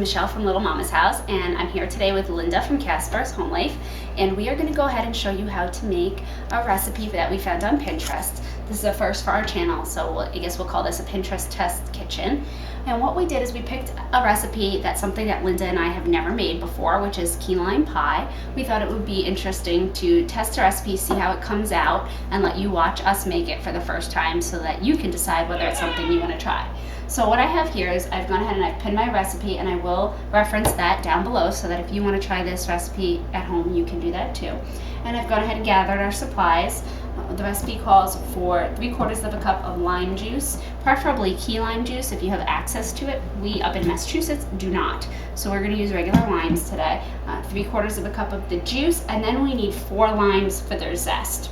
Michelle from Little Mama's House, and I'm here today with Linda from Casper's Home Life, and we are going to go ahead and show you how to make a recipe that we found on Pinterest. This is a first for our channel, so I guess we'll call this a Pinterest test kitchen. And what we did is we picked a recipe that's something that Linda and I have never made before, which is key lime pie. We thought it would be interesting to test a recipe, see how it comes out, and let you watch us make it for the first time so that you can decide whether it's something you want to try. So what I have here is I've gone ahead and I've pinned my recipe, and I will reference that down below so that if you want to try this recipe at home, you can do that too. And I've gone ahead and gathered our supplies. The recipe calls for 3/4 of a cup of lime juice, preferably key lime juice if you have access to it. We up in Massachusetts do not. So we're going to use regular limes today. 3/4 of a cup of the juice, and then we need 4 limes for their zest.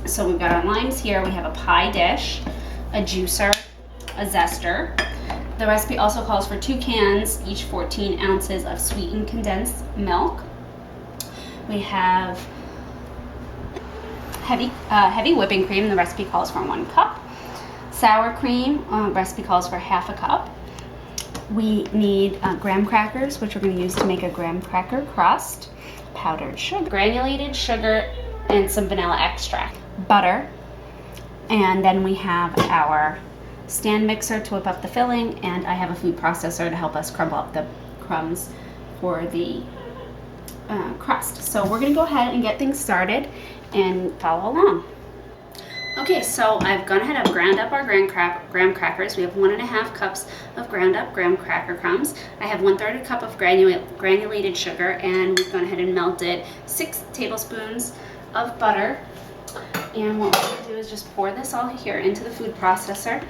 So we've got our limes here. We have a pie dish, a juicer, a zester. The recipe also calls for 2 cans, each 14 ounces of sweetened condensed milk. We have heavy whipping cream. The recipe calls for 1 cup. Sour cream, recipe calls for 1/2 cup. We need graham crackers, which we're going to use to make a graham cracker crust. Powdered sugar, granulated sugar, and some vanilla extract. Butter, and then we have our stand mixer to whip up the filling, and I have a food processor to help us crumble up the crumbs for the crust. So we're going to go ahead and get things started and follow along. Okay, so I've gone ahead and ground up our graham crackers. We have 1.5 cups of ground up graham cracker crumbs. I have 1/3 cup of granulated sugar, and we've gone ahead and melted 6 tablespoons of butter. And what we're going to do is just pour this all here into the food processor.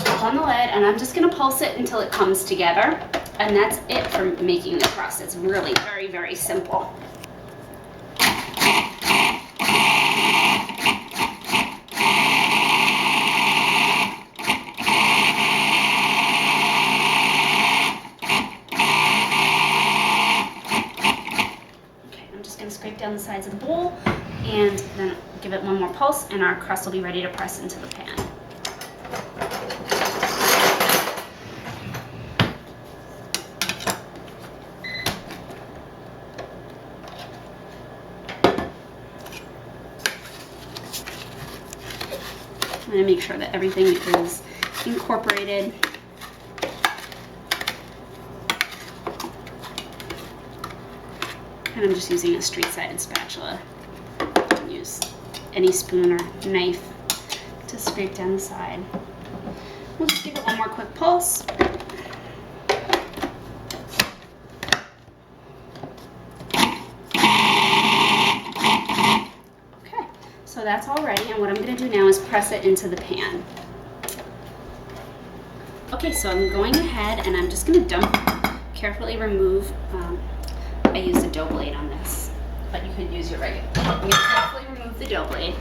Up on the lid, and I'm just going to pulse it until it comes together. And that's it for making the crust. It's really very, very simple. Scrape down the sides of the bowl and then give it one more pulse, and our crust will be ready to press into the pan. I'm going to make sure that everything is incorporated. And I'm just using a straight-sided spatula. You can use any spoon or knife to scrape down the side. We'll just give it one more quick pulse. Okay, so that's all ready, and what I'm going to do now is press it into the pan. Okay, so I'm going ahead and I'm just going to carefully remove. I used a dough blade on this, but you could use your regular. I'm going to carefully remove the dough blade,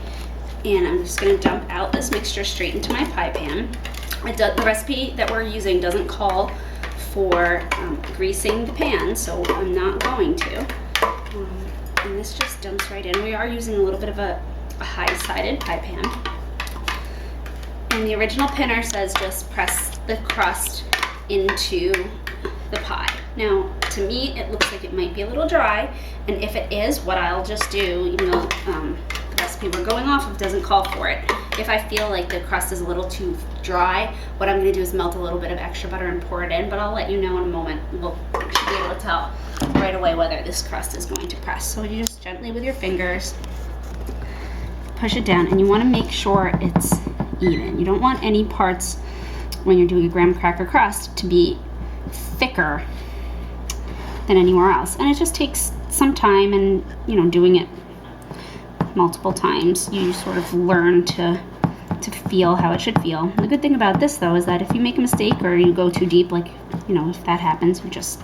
and I'm just going to dump out this mixture straight into my pie pan. The recipe that we're using doesn't call for greasing the pan, so I'm not going to. And this just dumps right in. We are using a little bit of a high-sided pie pan. And the original pinner says just press the crust into the pie. Now, to me, it looks like it might be a little dry, and if it is, what I'll just do, even though the recipe we're going off of doesn't call for it, if I feel like the crust is a little too dry, what I'm going to do is melt a little bit of extra butter and pour it in, but I'll let you know in a moment. We'll should be able to tell right away whether this crust is going to press. So you just gently with your fingers push it down, and you want to make sure it's even. You don't want any parts, when you're doing a graham cracker crust, to be thicker than anywhere else. And it just takes some time, and doing it multiple times, you sort of learn to feel how it should feel. The good thing about this, though, is that if you make a mistake or you go too deep, like if that happens, you just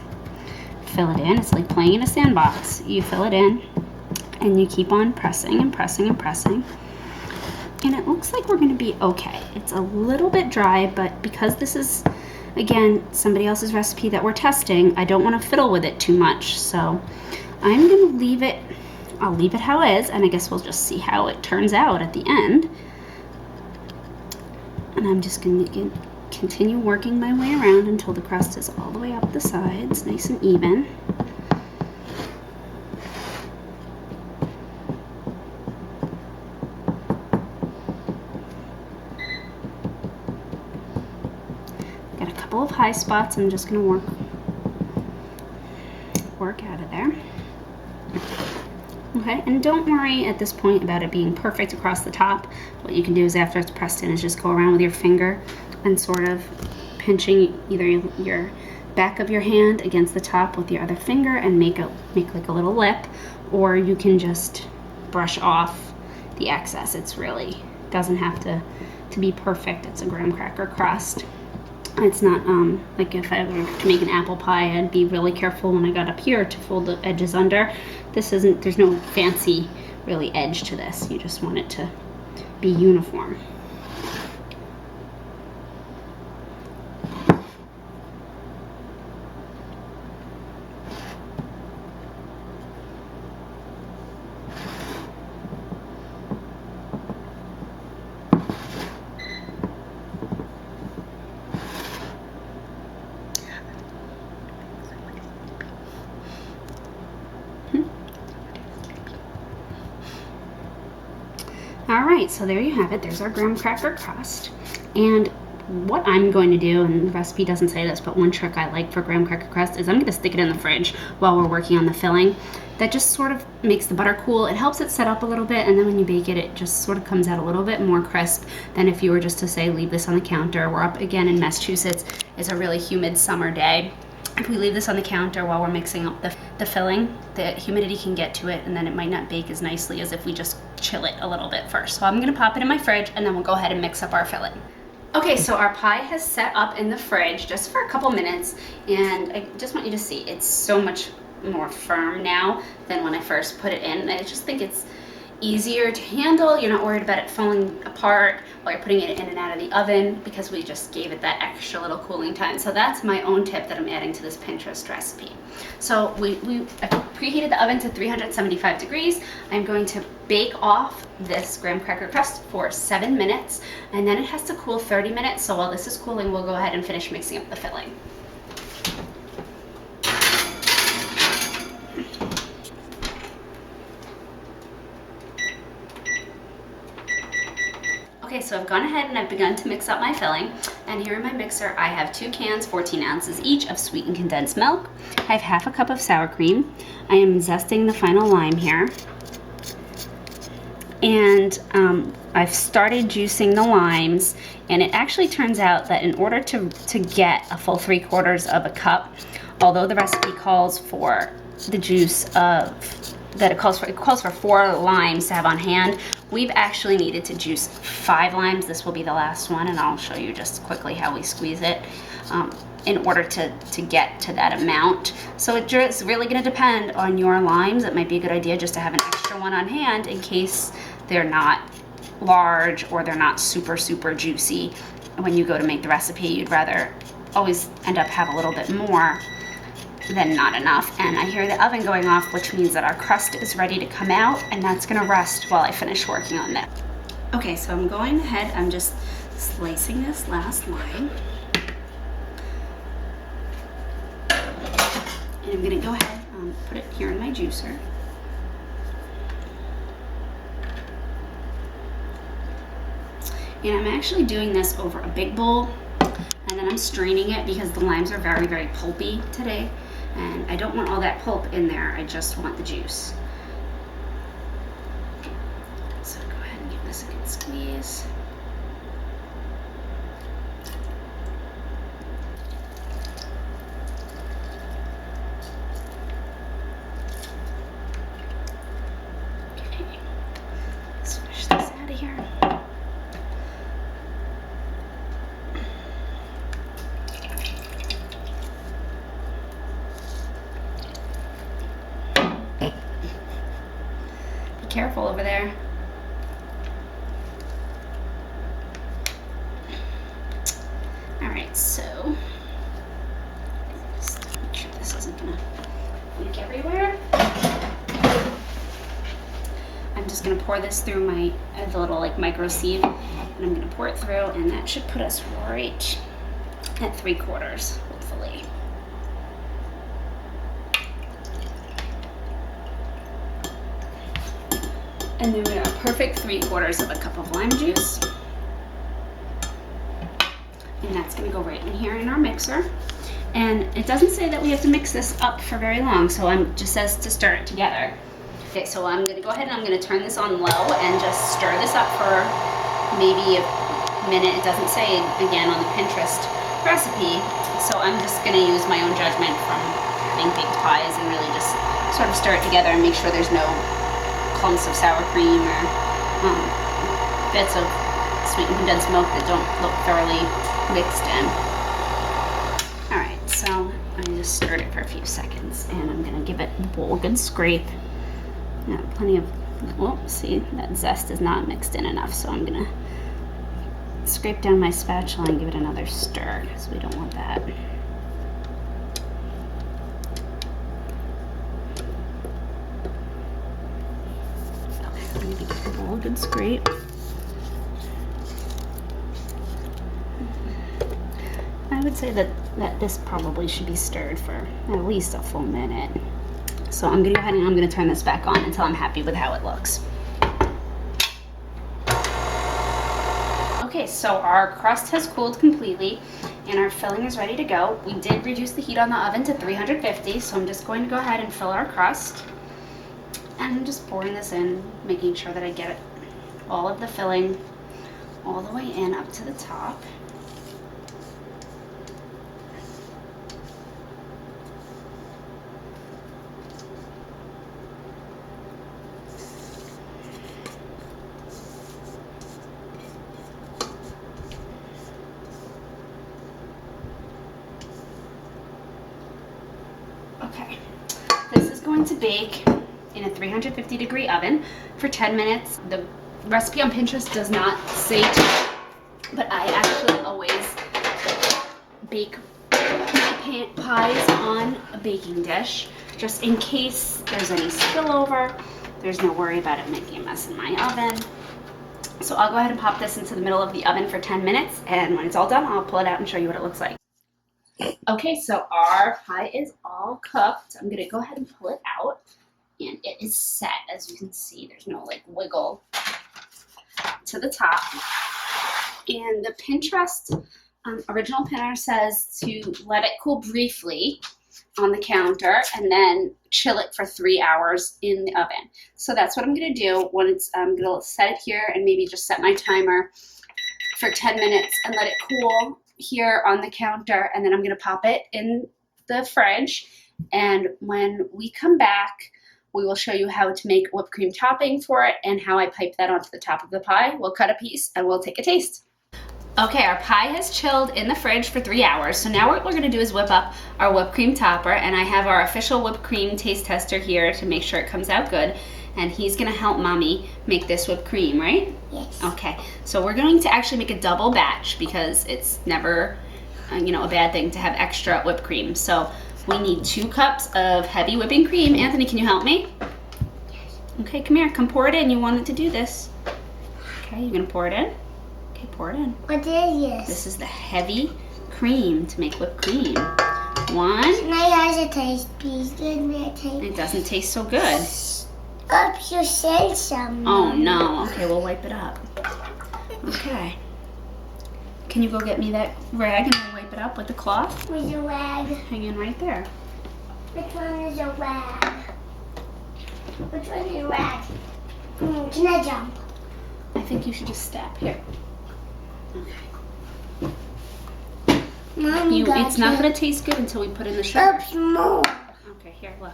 fill it in. It's like playing in a sandbox. You fill it in and you keep on pressing and pressing and pressing, and it looks like we're going to be okay. It's a little bit dry, but because this is, again, somebody else's recipe that we're testing, I don't want to fiddle with it too much, so I'm going to leave it. I'll leave it how it is, and I guess we'll just see how it turns out at the end. And I'm just going to continue working my way around until the crust is all the way up the sides, nice and even. Got a couple of high spots I'm just going to work out of there. Okay, and don't worry at this point about it being perfect across the top. What you can do is after it's pressed in is just go around with your finger and sort of pinching either your back of your hand against the top with your other finger and make like a little lip, or you can just brush off the excess. It's really doesn't have to be perfect. It's a graham cracker crust. It's not like if I were to make an apple pie, I'd be really careful when I got up here to fold the edges under. There's no fancy really edge to this. You just want it to be uniform. All right, so there you have it. There's our graham cracker crust. And what I'm going to do, and the recipe doesn't say this, but one trick I like for graham cracker crust is I'm going to stick it in the fridge while we're working on the filling. That just sort of makes the butter cool. It helps it set up a little bit, and then when you bake it, it just sort of comes out a little bit more crisp than if you were just to say leave this on the counter. We're up again in Massachusetts. It's a really humid summer day. If we leave this on the counter while we're mixing up the filling, the humidity can get to it, and then it might not bake as nicely as if we just chill it a little bit first. So I'm gonna pop it in my fridge, and then we'll go ahead and mix up our filling. Okay, so our pie has set up in the fridge just for a couple minutes, and I just want you to see it's so much more firm now than when I first put it in. I just think it's easier to handle. You're not worried about it falling apart while you're putting it in and out of the oven because we just gave it that extra little cooling time. So that's my own tip that I'm adding to this Pinterest recipe. So I preheated the oven to 375 degrees. I'm going to bake off this graham cracker crust for 7 minutes, and then it has to cool 30 minutes. So while this is cooling, we'll go ahead and finish mixing up the filling. Okay, so I've gone ahead and I've begun to mix up my filling, and here in my mixer I have 2 cans, 14 ounces each of sweetened condensed milk. I have half a cup of sour cream. I am zesting the final lime here, and I've started juicing the limes, and it actually turns out that in order to get a full 3/4 of a cup, although the recipe calls for the juice of it calls for 4 limes to have on hand, we've actually needed to juice 5 limes. This will be the last one, and I'll show you just quickly how we squeeze it in order to get to that amount. So it's really going to depend on your limes. It might be a good idea just to have an extra one on hand in case they're not large or they're not super juicy. When you go to make the recipe, you'd rather always end up have a little bit more than not enough. And I hear the oven going off, which means that our crust is ready to come out, and that's gonna rest while I finish working on that. Okay, so I'm going ahead, I'm just slicing this last lime. And I'm gonna go ahead and put it here in my juicer. And I'm actually doing this over a big bowl, and then I'm straining it because the limes are very pulpy today, and I don't want all that pulp in there. I just want the juice. So go ahead and give this a good squeeze. Okay, let's fish this out of here. Careful over there. All right, so just make sure this isn't gonna leak everywhere. I'm just just gonna pour this through my the little like micro sieve, and I'm gonna pour it through, and that should put us right at 3/4, hopefully. And then we have a perfect 3/4 of a cup of lime juice. And that's gonna go right in here in our mixer. And it doesn't say that we have to mix this up for very long, so it just says to stir it together. Okay, so I'm gonna go ahead and I'm gonna turn this on low and just stir this up for maybe a minute. It doesn't say, again, on the Pinterest recipe, so I'm just gonna use my own judgment from having baked pies and really just sort of stir it together and make sure there's no clumps of sour cream or bits of sweetened condensed milk that don't look thoroughly mixed in. Alright, so I just stirred it for a few seconds, and I'm going to give it the bowl a good scrape. Plenty of, oh, see, that zest is not mixed in enough, so I'm going to scrape down my spatula and give it another stir, because we don't want that. Okay, maybe give the bowl a good scrape. I would say that this probably should be stirred for at least a full minute. So I'm gonna go ahead and I'm gonna turn this back on until I'm happy with how it looks. Okay, so our crust has cooled completely and our filling is ready to go. We did reduce the heat on the oven to 350, so I'm just going to go ahead and fill our crust. And I'm just pouring this in, making sure that I get all of the filling all the way in up to the top. Okay, this is going to bake in a 350-degree oven for 10 minutes. The recipe on Pinterest does not say to, but I actually always bake my pies on a baking dish, just in case there's any spillover. There's no worry about it making a mess in my oven. So I'll go ahead and pop this into the middle of the oven for 10 minutes, and when it's all done, I'll pull it out and show you what it looks like. Okay, so our pie is all cooked. I'm gonna go ahead and pull it out, and it is set. As you can see, there's no like wiggle to the top. And the Pinterest original pinner says to let it cool briefly on the counter and then chill it for 3 hours in the oven. So that's what I'm gonna do. When it's, I'm gonna set it here and maybe just set my timer for 10 minutes and let it cool here on the counter, and then I'm gonna pop it in the fridge, and when we come back we will show you how to make whipped cream topping for it and how I pipe that onto the top of the pie. We'll cut a piece and we'll take a taste. Okay, our pie has chilled in the fridge for 3 hours, so now what we're gonna do is whip up our whipped cream topper, and I have our official whipped cream taste tester here to make sure it comes out good, and he's gonna help Mommy make this whipped cream, right? Yes. Okay, so we're going to actually make a double batch because it's never, you know, a bad thing to have extra whipped cream. So we need 2 cups of heavy whipping cream. Anthony, can you help me? Yes. Okay, come here, come pour it in. You wanted to do this. Okay, you're gonna pour it in? Okay, pour it in. What is this? This is the heavy cream to make whipped cream. 1. Can I have a taste, please? Give me a taste. It doesn't taste so good. Oops, you said something. Oh no, okay, we'll wipe it up. Okay. Can you go get me that rag and we'll wipe it up with the cloth? With a rag. Hanging right there. Which one is a rag? Which one is a rag? Can I jump? I think you should just step here. Okay. Mommy, It's not gonna taste good until we put in the sugar. Oops, more. Okay, here, look.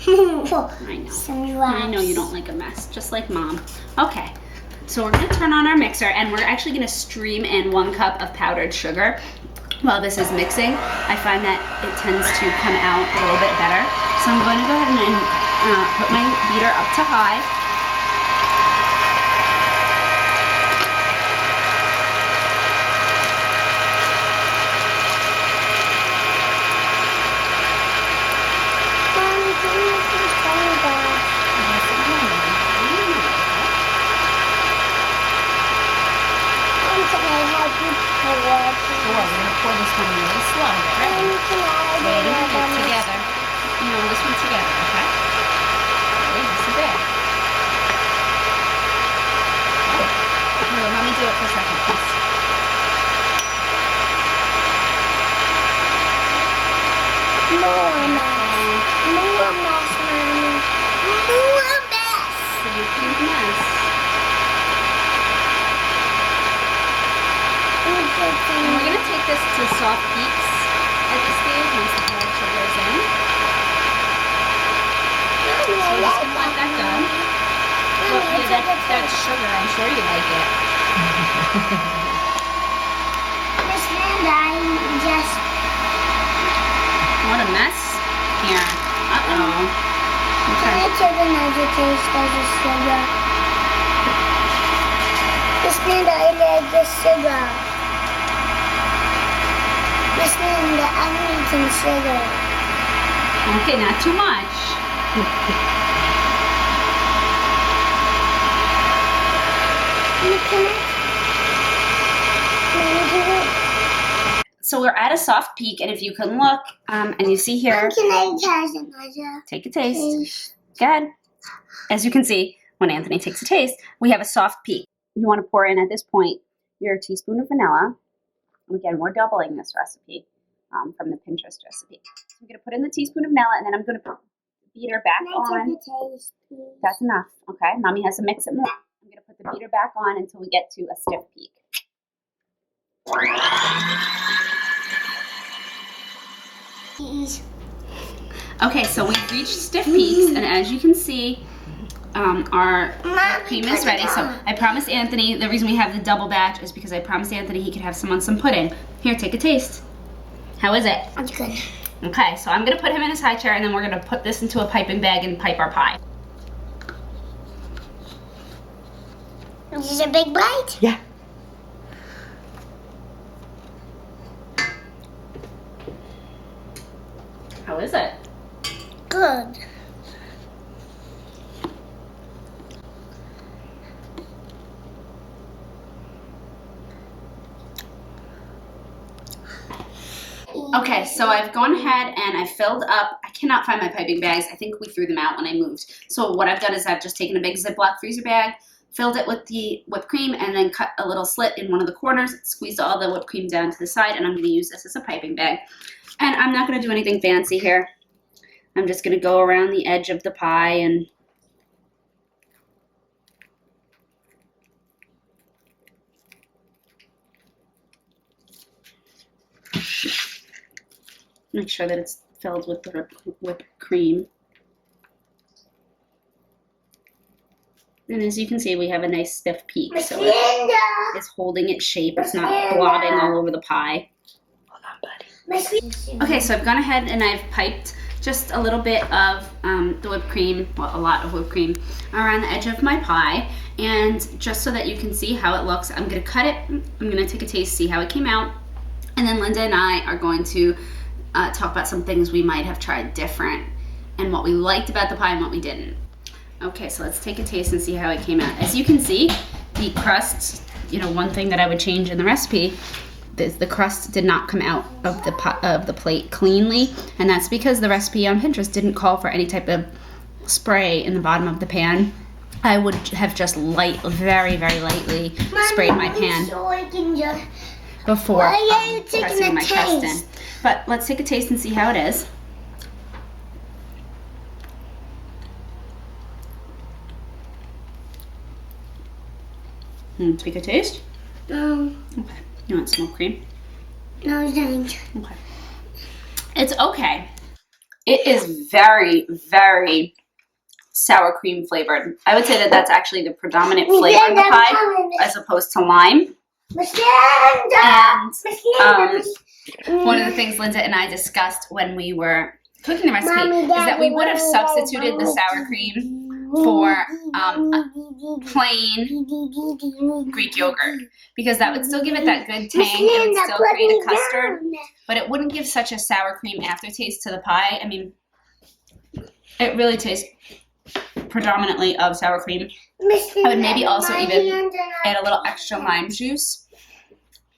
I I know. Some I know you don't like a mess, just like Mom. Okay, so we're gonna turn on our mixer and we're actually gonna stream in 1 cup of powdered sugar. While this is mixing, I find that it tends to come out a little bit better. So I'm going to go ahead and put my beater up to high. this one really slow. Get ready. Wait a minute. Together. No, this one together, okay? Ready? This is it. Here, let me do it for a second, please. More mess, mommy. More mess. So you can mess. And we're going to take this to soft peaks at this stage once the powdered sugar is in. So we're just going to let that go. Well, yeah, that's sugar. I'm sure you like it. Miss Linda, I just What a mess here. Uh-oh. Okay. I took another taste of the sugar. Miss Linda, I like the sugar. Miss Linda, I'm eating sugar. Okay, not too much. So we're at a soft peak, and if you can look, and you see here, Can I taste another take a taste. taste? Good. As you can see, when Anthony takes a taste, we have a soft peak. You want to pour in at this point your teaspoon of vanilla. Again, we're doubling this recipe from the Pinterest recipe. So I'm going to put in the teaspoon of vanilla, and then I'm going to put the beater back Can I on. take a taste, please? That's enough, okay? Mommy has to mix it more. I'm going to put the beater back on until we get to a stiff peak. Please. Okay, so we've reached stiff peaks, and as you can see, our cream is ready. So I promised Anthony, the reason we have the double batch is because I promised Anthony he could have some on some pudding. Here, take a taste. How is it? That's good. Okay, so I'm gonna put him in his high chair, and then we're gonna put this into a piping bag and pipe our pie. This is a big bite. Yeah. How is it? Good. Okay, so I've gone ahead and I filled up, I cannot find my piping bags. I think we threw them out when I moved. So what I've done is I've just taken a big Ziploc freezer bag, filled it with the whipped cream, and then cut a little slit in one of the corners, squeezed all the whipped cream down to the side, and I'm gonna use this as a piping bag. And I'm not gonna do anything fancy here. I'm just gonna go around the edge of the pie and make sure that it's filled with the whipped cream. And as you can see, we have a nice stiff peak. Miss So Linda. it's holding its shape. It's not blobbing all over the pie. Hold on, buddy. Miss Linda. Okay, so I've gone ahead and I've piped just a little bit of the whipped cream, well, a lot of whipped cream, around the edge of my pie. And just so that you can see how it looks, I'm gonna cut it. I'm gonna take a taste, see how it came out. And then Linda and I are going to talk about some things we might have tried different and what we liked about the pie and what we didn't. Okay, so let's take a taste and see how it came out. As you can see, the crust, you know, one thing that I would change in the recipe, the crust did not come out of the plate cleanly, and that's because the recipe on Pinterest didn't call for any type of spray in the bottom of the pan. I would have just very, very lightly sprayed my pan So I can just. before Why are you taking pressing a my crust in. taste? But let's take a taste and see how it is. Take a taste. No, Okay. You want some more cream? no, thanks. Okay. It's okay. It is very, very sour cream flavored. I would say that that's actually the predominant flavor in the pie as opposed to lime. Miss Linda. And Miss Linda. Miss- one of the things Linda and I discussed when we were cooking the recipe Mommy, is that we Daddy, would have Mommy, substituted the Mommy. sour cream for plain Greek yogurt, because that would still give it that good tang. It would still create a custard, but it wouldn't give such a sour cream aftertaste to the pie. I mean, it really tastes predominantly of sour cream. I would maybe also even add a little extra lime juice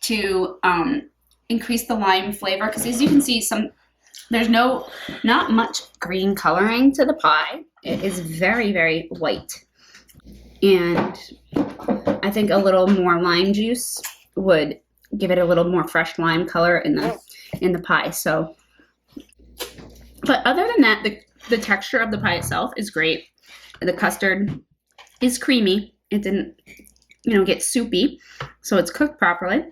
to increase the lime flavor, because as you can see, there's not much green coloring to the pie. It is very, very white. And I think a little more lime juice would give it a little more fresh lime color in the pie. So, but other than that, the texture of the pie itself is great. The custard is creamy. It didn't, get soupy, so it's cooked properly.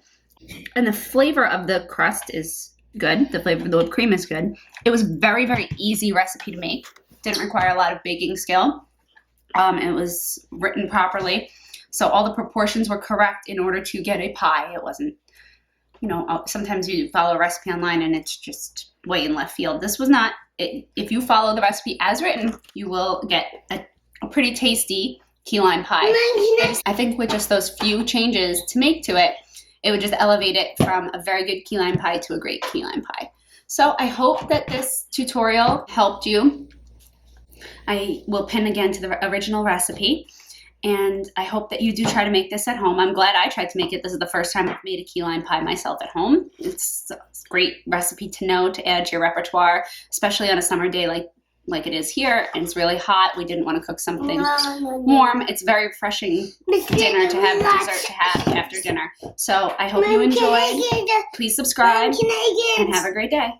And the flavor of the crust is good. The flavor of the whipped cream is good. It was very, very easy recipe to make. Didn't require a lot of baking skill. It was written properly. So all the proportions were correct in order to get a pie. It wasn't, sometimes you follow a recipe online and it's just way in left field. This was not. If you follow the recipe as written, you will get a pretty tasty key lime pie. I think with just those few changes to make to it, it would just elevate it from a very good key lime pie to a great key lime pie. So I hope that this tutorial helped you. I will pin again to the original recipe, and I hope that you do try to make this at home. I'm glad I tried to make it. This is the first time I've made a key lime pie myself at home. It's a great recipe to know, to add to your repertoire, especially on a summer day like it is here, and it's really hot. We didn't want to cook something warm. It's very refreshing dinner to have, dessert to have after dinner. So I hope you enjoyed. Please subscribe and have a great day.